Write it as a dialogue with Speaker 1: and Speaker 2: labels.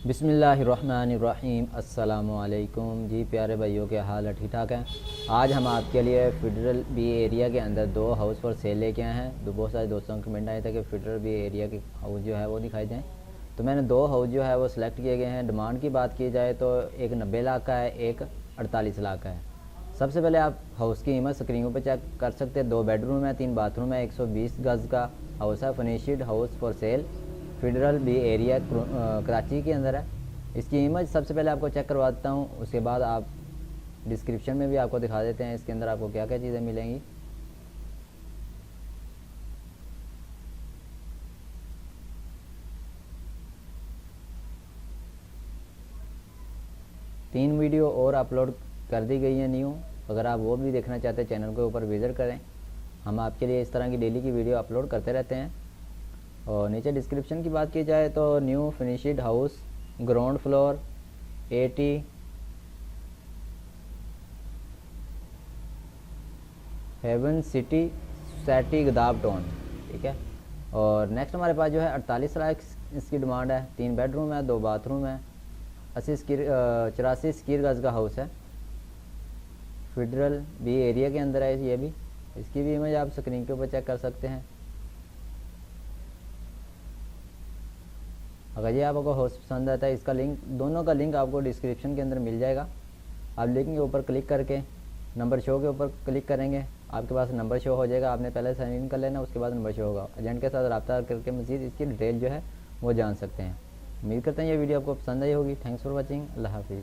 Speaker 1: बिस्मिल्लाहिर्रहमानिर्रहीम अस्सलामुअलैकुम। जी प्यारे भाइयों, के हाल है? ठीक ठाक हैं। आज हम आपके लिए फेडरल बी एरिया के अंदर दो हाउस फॉर सेल लेके आए हैं। बहुत सारे दोस्तों के कमेंट आए थे कि फेडरल बी एरिया के हाउस जो है वो दिखाई जाएँ, तो मैंने दो हाउस जो है वो सिलेक्ट किए गए हैं। डिमांड की बात की जाए तो एक 90 लाख का है, एक 48 लाख का है। सबसे पहले आप हाउस की कीमत स्क्रीनों पर चेक कर सकते हैं। 2 बेडरूम है, 3 बाथरूम है, 120 गज़ का हाउस है। Furnished house for sale, Federal B Area Karachi के अंदर है। इसकी इमेज सबसे पहले आपको चेक करवाता हूँ, उसके बाद आप डिस्क्रिप्शन में भी आपको दिखा देते हैं इसके अंदर आपको क्या क्या चीज़ें मिलेंगी। तीन वीडियो और अपलोड कर दी गई है न्यू, अगर आप वो भी देखना चाहते हैं चैनल के ऊपर विज़िट करें। हम आपके लिए इस तरह की डेली की वीडियो अपलोड करते रहते हैं। और नीचे डिस्क्रिप्शन की बात की जाए तो new finished house, ground floor 80, heaven city society गदाब टाउन, ठीक है। और नेक्स्ट हमारे पास जो है 48 लाख इसकी डिमांड है। 3 बेडरूम है, 2 बाथरूम है, 84 स्क्वायर गज का हाउस है। फेडरल बी एरिया के अंदर है ये भी। इसकी भी इमेज आप स्क्रीन के ऊपर चेक कर सकते हैं। अगर ये आपको हाउस पसंद आता है, इसका लिंक, दोनों का लिंक आपको डिस्क्रिप्शन के अंदर मिल जाएगा। आप लिंक के ऊपर क्लिक करके नंबर शो के ऊपर क्लिक करेंगे, आपके पास नंबर शो हो जाएगा। आपने पहले साइन इन कर लेना, उसके बाद नंबर शो होगा। एजेंट के साथ रब्ता करके मज़ीद इसकी डिटेल जो है वो जान सकते हैं। उम्मीद करते हैं ये वीडियो आपको पसंद आई होगी। Thanks for watching. अल्लाह हाफिज़।